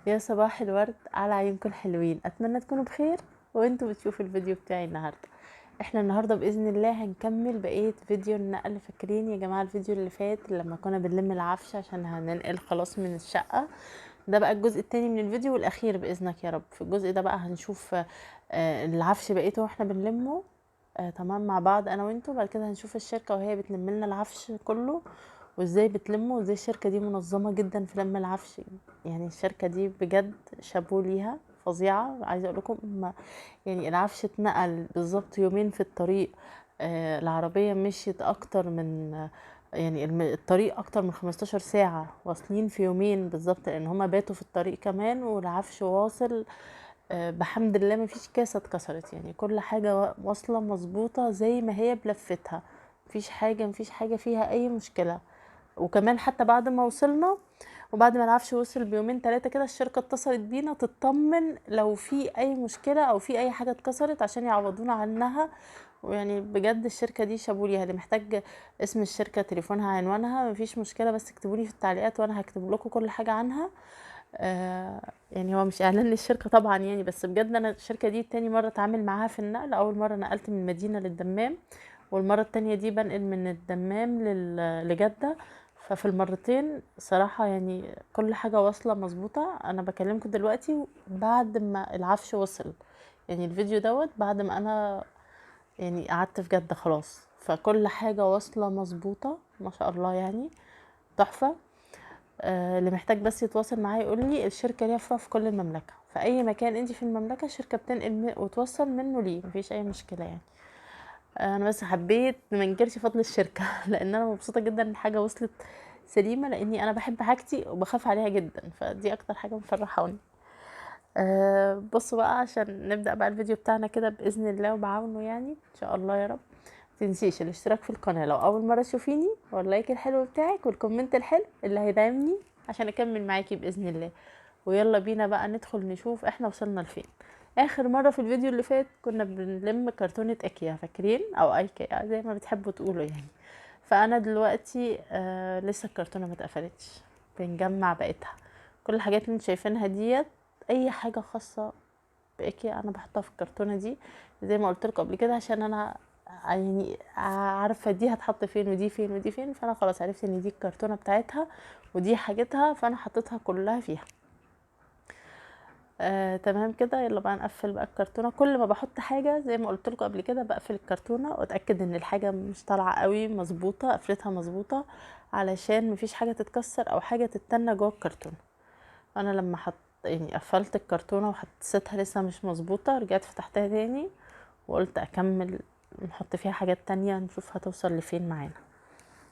يا صباح الورد على عيونكم الحلوين، اتمنى تكونوا بخير وانتوا بتشوفوا الفيديو بتاعي النهارده. احنا النهارده باذن الله هنكمل بقيه فيديو النقل. فاكرين يا جماعه الفيديو اللي فات لما كنا بنلم العفش عشان هننقل خلاص من الشقه؟ ده بقى الجزء التاني من الفيديو والاخير باذنك يا رب. في الجزء ده بقى هنشوف العفش بقيته واحنا بنلمه تمام مع بعض انا وانتوا. بعد كده هنشوف الشركه وهي بتلم لنا العفش كله وازاي بتلمه، وازاي الشركه دي منظمه جدا في لم العفش. يعني الشركه دي بجد شابوه ليها، فظيعه. عايزه اقول لكم يعني العفش اتنقل بالظبط يومين في الطريق. العربيه مشيت اكتر من يعني الطريق اكتر من 15 ساعه، واصلين في يومين بالظبط لان هما باتوا في الطريق كمان، والعفش واصل. بحمد الله مفيش كاسة اتكسرت، يعني كل حاجة واصلة مظبوطة زي ما هي بلفتها. مفيش حاجة فيها أي مشكلة. وكمان حتى بعد ما وصلنا وبعد ما العفش وصل بيومين 3 كده، الشركة اتصلت بينا تطمن لو في أي مشكلة أو في أي حاجة اتكسرت عشان يعوضونا عنها. ويعني بجد الشركة دي شابوليها. اللي محتاج اسم الشركة، تليفونها، عنوانها، مفيش مشكلة، بس اكتبولي في التعليقات وانا هكتب لكم كل حاجة عنها. يعني هو مش اعلان للشركة طبعا يعني، بس بجد انا الشركة دي تاني مرة اتعامل معاها في النقل. اول مرة نقلت من المدينة للدمام، والمرة التانية دي بنقل من الدمام لجدة. ففي المرتين صراحة يعني كل حاجة واصلة مظبوطة. انا بكلمكم دلوقتي بعد ما العفش وصل، يعني الفيديو دوت بعد ما انا يعني قعدت في جدة خلاص. فكل حاجة واصلة مظبوطة ما شاء الله، يعني تحفة. اللي محتاج بس يتواصل معايا يقول لي الشركة ليها فروع في كل المملكة، في اي مكان انت في المملكة الشركة بتنقل وتوصل منه ليه، مفيش اي مشكلة يعني. انا بس حبيت ما انكرش فضل الشركة لان انا مبسوطة جدا ان الحاجة وصلت سليمة، لاني انا بحب حاجتي وبخاف عليها جدا، فدي اكتر حاجة مفرحاني. بصوا بقى عشان نبدأ بقى الفيديو بتاعنا كده بإذن الله وبعونه، يعني إن شاء الله يا رب. متنسيش الاشتراك في القناة لو أول مرة تشوفيني، واللايك الحلو بتاعك والكومنت الحلو اللي هيدعمني عشان أكمل معاكي بإذن الله. ويلا بينا بقى ندخل نشوف احنا وصلنا لفين. آخر مرة في الفيديو اللي فات كنا بنلم كرتونة ايكيا، فاكرين؟ أو ايكيا زي ما بتحبوا تقولوا يعني. فأنا دلوقتي لسه الكرتونة متقفلتش، بنجمع بقيتها. كل الحاجات اللي انتوا شايفينها ديت اي حاجه خاصه بايكيا انا بحطها في الكرتونه دي، زي ما قلت لكم قبل كده، عشان انا يعني عارفه دي هتحط فين ودي فين ودي فين. فانا خلاص عرفت ان دي الكرتونه بتاعتها ودي حاجتها، فانا حطيتها كلها فيها. تمام كده. يلا بقى نقفل بقى الكرتونه. كل ما بحط حاجه زي ما قلت لكم قبل كده بقفل الكرتونه واتاكد ان الحاجه مش طالعه قوي مظبوطه، قفلتها مظبوطه علشان مفيش حاجه تتكسر او حاجه تتنى جوه الكرتونه. انا لما يعني قفلت الكرتونه وحسيتها لسه مش مظبوطه، رجعت فتحتها تاني وقلت اكمل نحط فيها حاجات تانية نشوف هتوصل لفين معانا.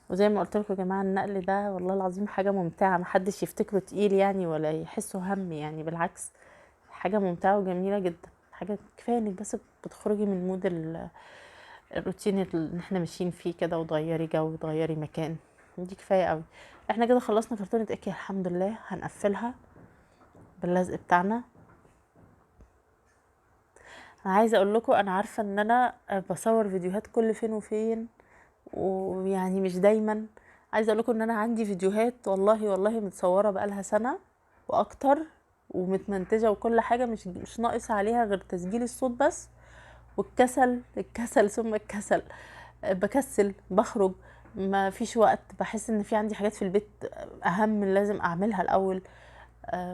وزي ما قلت لكم يا جماعه النقل ده والله العظيم حاجه ممتعه، محدش يفتكره تقيل يعني ولا يحسه هم، يعني بالعكس حاجه ممتعه وجميله جدا. حاجه كفايه انك بس بتخرجي من مود الروتين اللي احنا ماشيين فيه كده، وتغيري جو وتغيري مكان، دي كفايه قوي. احنا كده خلصنا كرتونه ايكيا الحمد لله. هنقفلها باللزق بتاعنا. انا عايزه اقول لكم انا عارفه ان انا بصور فيديوهات كل فين وفين، ويعني مش دايما. عايزه اقول لكم ان انا عندي فيديوهات والله متصوره بقالها سنه واكتر، ومتمنتجه وكل حاجه، مش ناقص عليها غير تسجيل الصوت بس. والكسل ثم الكسل. بكسل بخرج، ما فيش وقت، بحس ان في عندي حاجات في البيت اهم لازم اعملها الاول.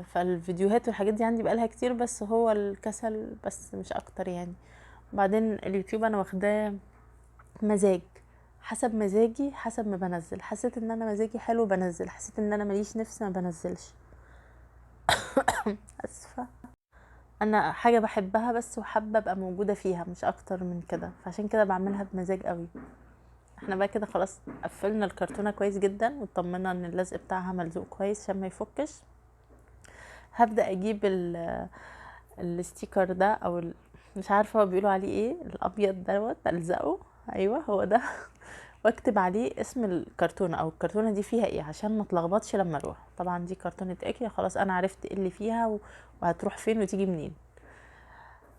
فالفيديوهات والحاجات دي عندي بقالها كتير، بس هو الكسل بس مش اكتر يعني. بعدين اليوتيوب انا واخداه مزاج، حسب مزاجي حسب ما بنزل. حسيت ان انا مزاجي حلو بنزل، حسيت ان انا ماليش نفس ما بنزلش. اسفه. انا حاجه بحبها بس وحابه ابقى موجوده فيها مش اكتر من كده، فعشان كده بعملها بمزاج قوي. احنا بقى كده خلاص قفلنا الكرتونه كويس جدا واطمنا ان اللزق بتاعها ملزوق كويس عشان ما يفكش. هبدا اجيب الستيكر ده او مش عارفه هو بيقولوا عليه ايه، الابيض دوت، الزقه. ايوه هو ده. واكتب عليه اسم الكرتونه او الكرتونه دي فيها ايه عشان ما اتلخبطش لما اروح. طبعا دي كرتونه اكيا، خلاص انا عرفت ايه اللي فيها وهتروح فين وتيجي منين.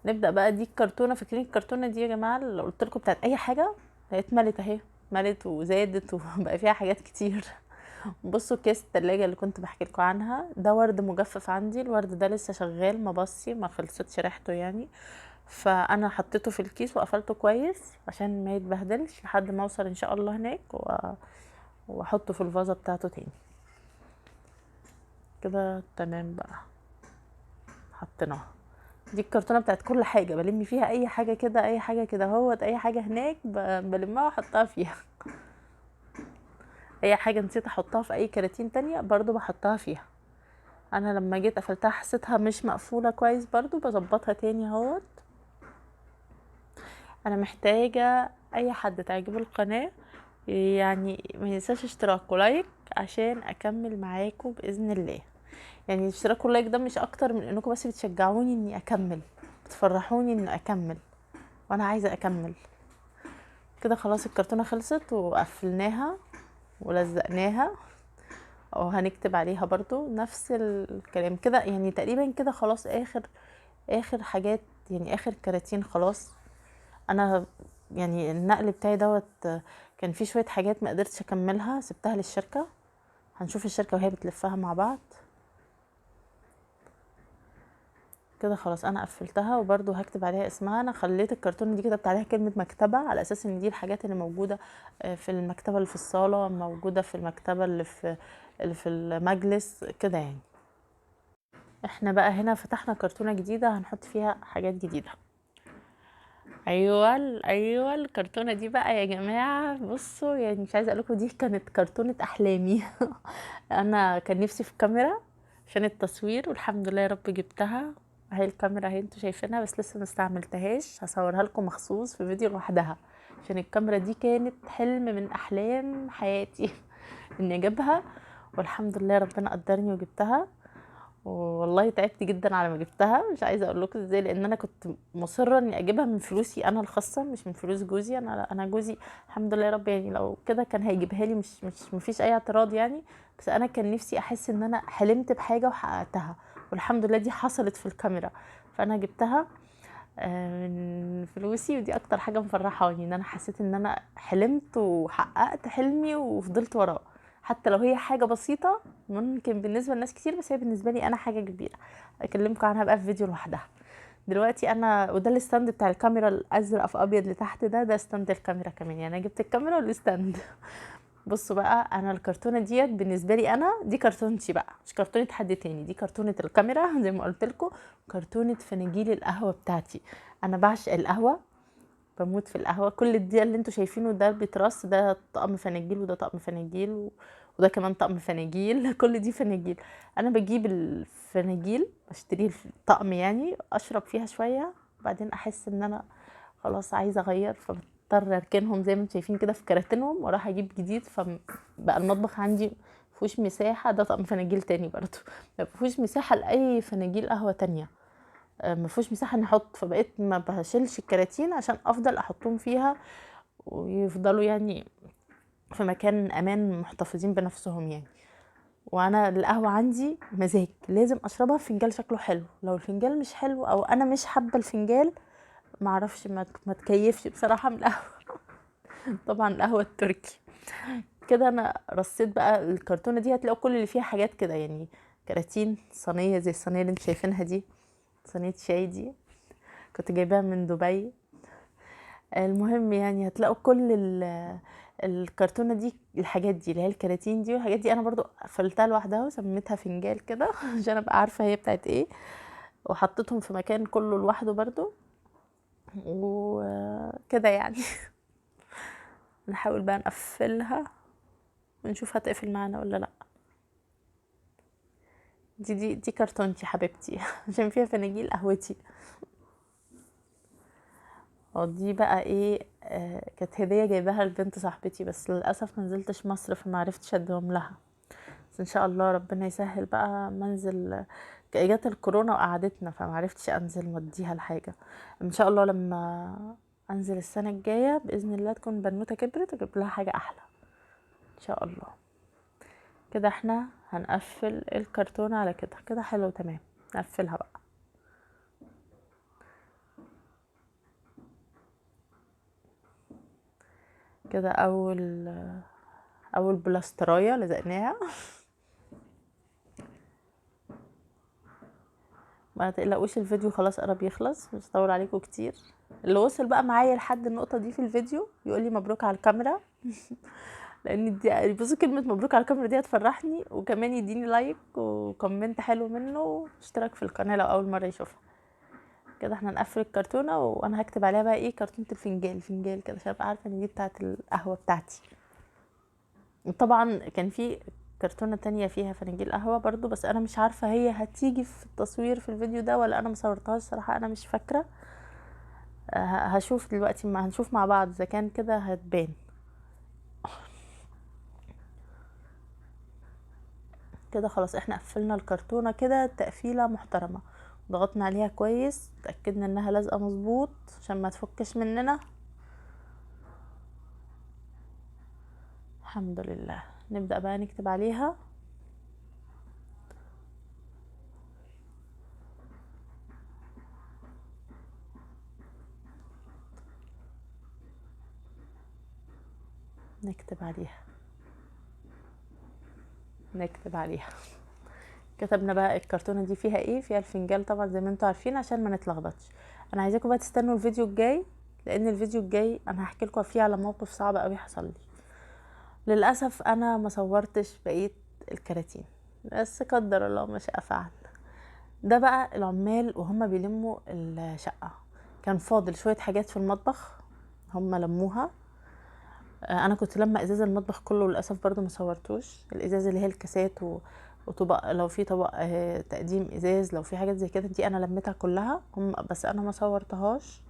نبدا بقى. دي الكرتونه، فاكرين الكرتونه دي يا جماعه اللي قلت لكم بتاعت اي حاجه؟ هي اتملت اهي، اتملت وزادت وبقى فيها حاجات كتير. بصوا كيس التلاجة اللي كنت بحكي لكم عنها ده ورد مجفف عندي، الورد ده لسه شغال ما بصي ما خلصتش ريحته يعني، فانا حطيته في الكيس وقفلته كويس عشان ما يتبهدلش لحد ما اوصل ان شاء الله هناك واحطه في الفازة بتاعته تاني. كده تمام بقى، حطيناها. دي الكرتونه بتاعت كل حاجه بلم فيها، اي حاجه كده اي حاجه كده اهوت، اي حاجه هناك بلمها واحطها فيها. اي حاجه نسيت احطها في اي كراتين تانية برضو بحطها فيها. انا لما جيت قفلتها حسيتها مش مقفوله كويس برضو بظبطها تاني اهوت. انا محتاجه اي حد تعجبه القناه يعني ما ينساش اشتراك ولايك عشان اكمل معاكم باذن الله. يعني الاشتراك واللايك ده مش اكتر من انكم بس بتشجعوني اني اكمل، بتفرحوني اني اكمل وانا عايزه اكمل. كده خلاص الكرتونه خلصت وقفلناها ولزقناها، او هنكتب عليها برضو نفس الكلام كده يعني تقريبا كده خلاص. اخر حاجات يعني اخر كراتين خلاص. انا يعني النقل بتاعي دوت كان فيه شويه حاجات ما قدرتش اكملها سبتها للشركه، هنشوف الشركه وهي بتلفها مع بعض. كده خلاص انا قفلتها وبرضو هكتب عليها اسمها. انا خليت الكرتون دي كتبت عليها كلمه مكتبه على اساس ان دي الحاجات اللي موجوده في المكتبه اللي في الصاله، موجوده في المكتبه اللي في المجلس كده يعني. احنا بقى هنا فتحنا كرتونه جديده هنحط فيها حاجات جديده. ايوه الكرتونه دي بقى يا جماعه بصوا، يعني مش عايزه اقول لكم دي كانت كرتونه احلامي. انا كان نفسي في كاميرا عشان التصوير والحمد لله يا رب جبتها. اهي الكاميرا اهي انتوا شايفينها بس لسه ما استعملتهاش، هصورها لكم مخصوص في فيديو لوحدها عشان الكاميرا دي كانت حلم من احلام حياتي اني اجيبها، والحمد لله ربنا قدرني وجبتها. والله تعبت جدا على ما جبتها، مش عايزه اقول لكم ازاي، لان انا كنت مصره اني اجيبها من فلوسي انا الخاصه مش من فلوس جوزي. انا جوزي الحمد لله يا رب يعني لو كده كان هيجيبها لي، مش مفيش اي اعتراض يعني. بس انا كان نفسي احس ان انا حلمت بحاجه وحققتها، والحمد لله دي حصلت في الكاميرا. فانا جبتها من فلوسي، ودي اكتر حاجه مفرحاني ان انا حسيت ان انا حلمت وحققت حلمي وفضلت وراه. حتى لو هي حاجه بسيطه ممكن بالنسبه لناس كتير، بس هي بالنسبه لي انا حاجه كبيره. اكلمكم عنها بقى في فيديو لوحدها. دلوقتي انا وده الستاند بتاع الكاميرا الازرق في ابيض لتحت، ده ستاند الكاميرا كمان يعني، انا جبت الكاميرا والستاند. بصوا بقى انا الكرتونه ديت بالنسبه لي انا دي كرتونتي بقى، مش كرتونه حد تاني، دي كرتونه الكاميرا زي ما قلت لكم. كرتونه فناجيل القهوه بتاعتي. انا بعشق القهوه، بموت في القهوه. كل الدقيق اللي انتوا شايفينه ده بيترص، ده طقم فناجيل وده طقم فناجيل وده كمان طقم فناجيل. كل دي فناجيل. انا بجيب الفناجيل بشتري الطقم يعني اشرب فيها شويه، بعدين احس ان انا خلاص عايزه اغير فبضطر اركنهم زي ما انتم شايفين كده في كراتينهم واروح اجيب جديد. فبقى المطبخ عندي مفيهوش مساحه، ده طقم فناجيل تاني برضو مفيهوش مساحه لاي فناجيل قهوه تانية، مفيهوش مساحه اني احط. فبقيت ما بشيلش الكراتين عشان افضل احطهم فيها ويفضلوا يعني في مكان امان محتفظين بنفسهم يعني. وانا القهوه عندي مزاج، لازم اشربها في فنجان شكله حلو. لو الفنجان مش حلو او انا مش حابه الفنجان معرفش ما تكيفش بصراحه من القهوه. طبعا القهوه التركي. كده انا رصيت بقى الكرتونه دي، هتلاقوا كل اللي فيها حاجات كده يعني، كراتين، صينيه زي الصينيه اللي انتوا شايفينها دي، صينيه شاي دي كنت جايباها من دبي. المهم يعني هتلاقوا كل الكرتونه دي الحاجات دي اللي هي الكراتين دي والحاجات دي انا برضو قفلتها لوحدها وسميتها فنجال كده عشان ابقى عارفه هي بتاعت ايه، وحطيتهم في مكان كله لوحده برضو وكده يعني. نحاول بقى نقفلها ونشوف هتقفل معانا ولا لا. دي كرتونتي حبيبتي عشان فيها فناجيل قهوتي. دي بقى ايه، كانت هديه جايباها لبنت صاحبتي بس للاسف ما نزلتش مصر فما عرفتش اديهم لها. بس ان شاء الله ربنا يسهل بقى منزل. جت الكورونا وقعدتنا فما عرفتش انزل موديها لحاجه. ان شاء الله لما انزل السنه الجايه باذن الله تكون بنوته كبرت واجيب لها حاجه احلى ان شاء الله. كده احنا هنقفل الكرتونه على كده، كده حلو تمام. نقفلها بقى كده. اول اول بلاسترايه لزقناها. ما تقلقوش الفيديو خلاص قرب يخلص، مش هطول عليكم كتير. اللي وصل بقى معايا لحد النقطه دي في الفيديو يقول لي مبروك على الكاميرا. لان دي بصوا كلمه مبروك على الكاميرا دي هتفرحني، وكمان يديني لايك وكومنت حلو منه واشتراك في القناه لو اول مره يشوفها. كده احنا نقفل الكرتونه، وانا هكتب عليها بقى ايه، كرتونه الفنجان كده عشان ابقى عارفه ان دي بتاعه القهوه بتاعتي. وطبعا كان في كرتونه تانية فيها فناجيل قهوه برضو، بس انا مش عارفه هي هتيجي في التصوير في الفيديو ده ولا انا مصورتهاش صراحه، انا مش فاكره. هشوف دلوقتي، ما هنشوف مع بعض اذا كان كده هتبان. كده خلاص احنا قفلنا الكرتونه كده تقفيله محترمه، ضغطنا عليها كويس، اتاكدنا انها لازقه مظبوط عشان ما تفكش مننا. الحمد لله. نبدا بقى نكتب عليها. نكتب عليها نكتب عليها. كتبنا بقى الكرتونه دي فيها ايه، فيها الفنجان طبعا زي ما انتوا عارفين عشان ما نتلخبطش. انا عايزاكم بقى تستنوا الفيديو الجاي، لان الفيديو الجاي انا هحكي لكم فيه على موقف صعب قوي حصل لي. للاسف انا ما صورتش بقيه الكراتين، بس قدر الله ما شاء فعل. ده بقى العمال وهم بيلموا الشقه، كان فاضل شويه حاجات في المطبخ هم لموها. انا كنت لما ازاز المطبخ كله، للاسف برضو ما صورتوش الازاز اللي هي الكاسات وطبق، لو في طبق تقديم ازاز، لو في حاجات زي كده دي انا لميتها كلها هم، بس انا ما صورتهاش.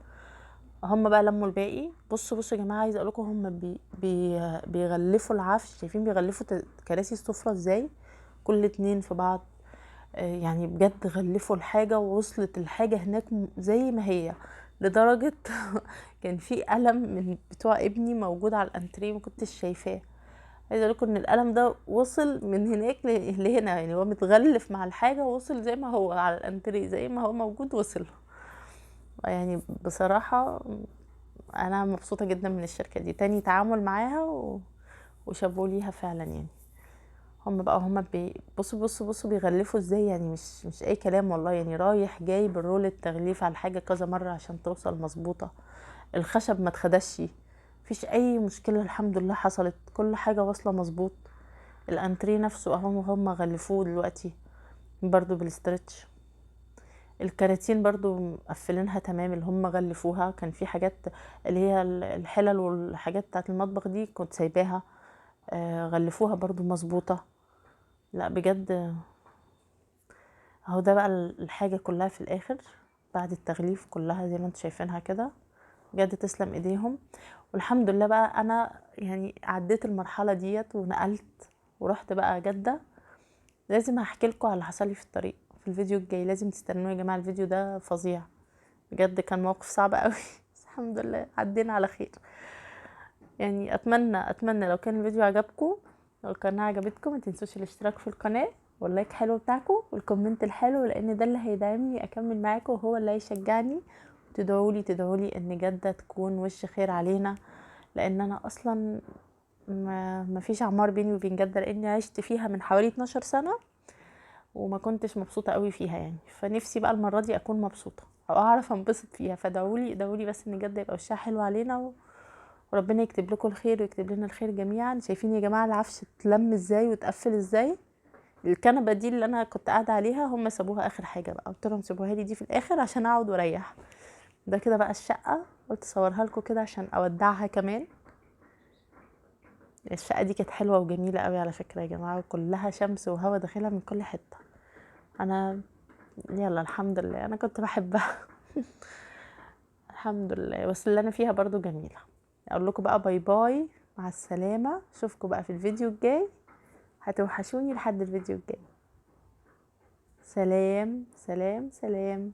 هم بقى لموا الباقي. بصوا يا جماعه، عايزه اقول لكم هم بيغلفوا العفش، شايفين بيغلفوا كراسي السفره ازاي، كل اتنين في بعض. يعني بجد غلفوا الحاجه، ووصلت الحاجه هناك زي ما هي، لدرجه كان في قلم من بتوع ابني موجود على الانتريه ما كنتش شايفاه. عايزه اقول لكم ان القلم ده وصل من هناك لهنا، يعني هو متغلف مع الحاجه، وصل زي ما هو على الانتريه زي ما هو موجود وصل. يعني بصراحه انا مبسوطه جدا من الشركه دي، تاني تعامل معاها وشابوا ليها فعلا يعني. هم بقى بصوا بيغلفوا ازاي، يعني مش اي كلام والله، يعني رايح جاي بالرول التغليف على الحاجه كذا مره عشان توصل مظبوطه. الخشب ما اتخدش، مفيش اي مشكله الحمد لله حصلت، كل حاجه واصله مظبوط. الانتريه نفسه اهو هم غلفوه دلوقتي برضو بالاسترتش. الكراتين برضو مقفلينها تمام اللي هم غلفوها. كان في حاجات اللي هي الحلل والحاجات بتاعت المطبخ دي كنت سايباها، غلفوها برضو مظبوطة. لا بجد اهو ده بقى الحاجة كلها في الاخر بعد التغليف كلها زي ما انتوا شايفينها كده. بجد تسلم ايديهم. والحمد لله بقى انا يعني عديت المرحلة ديت ونقلت ورحت بقى جدة. لازم هحكي لكم على اللي حصل لي في الطريق في الفيديو الجاي، لازم تستنوا يا جماعة، الفيديو ده فظيع بجد، كان موقف صعب قوي. بس الحمد لله عدينا على خير. يعني اتمنى لو كان الفيديو عجبكم، لو القناه عجبتكم، ما تنسوش الاشتراك في القناه واللايك حلو بتاعكم والكومنت الحلو، لان ده اللي هيدعمني اكمل معاكم وهو اللي هيشجعني. تدعوا لي ان جدة تكون وش خير علينا، لان انا اصلا ما فيش عمار بيني وبين جدة، لاني عشت فيها من حوالي 12 سنه وما كنتش مبسوطه قوي فيها يعني. فنفسي بقى المره دي اكون مبسوطه او اعرف انبسط فيها. ادعوا لي بس ان جدة يبقى وشها حلو علينا، وربنا يكتب لكم الخير ويكتب لنا الخير جميعا. شايفين يا جماعه العفش اتلم ازاي واتقفل ازاي. الكنبه دي اللي انا كنت قاعده عليها هم سابوها اخر حاجه بقى، قلت لهم سيبوها لي دي في الاخر عشان اقعد واريح. ده كده بقى الشقه، قلت اصورها لكم كده عشان اودعها كمان. الشقه دي كانت حلوه وجميله قوي على فكره يا جماعه، وكلها شمس وهوا داخلها من كل حته. انا يلا الحمد لله انا كنت بحبها. الحمد لله. بس اللي انا فيها برضو جميله. اقول لكم بقى باي باي، مع السلامه، اشوفكم بقى في الفيديو الجاي. هتوحشوني لحد الفيديو الجاي. سلام سلام سلام.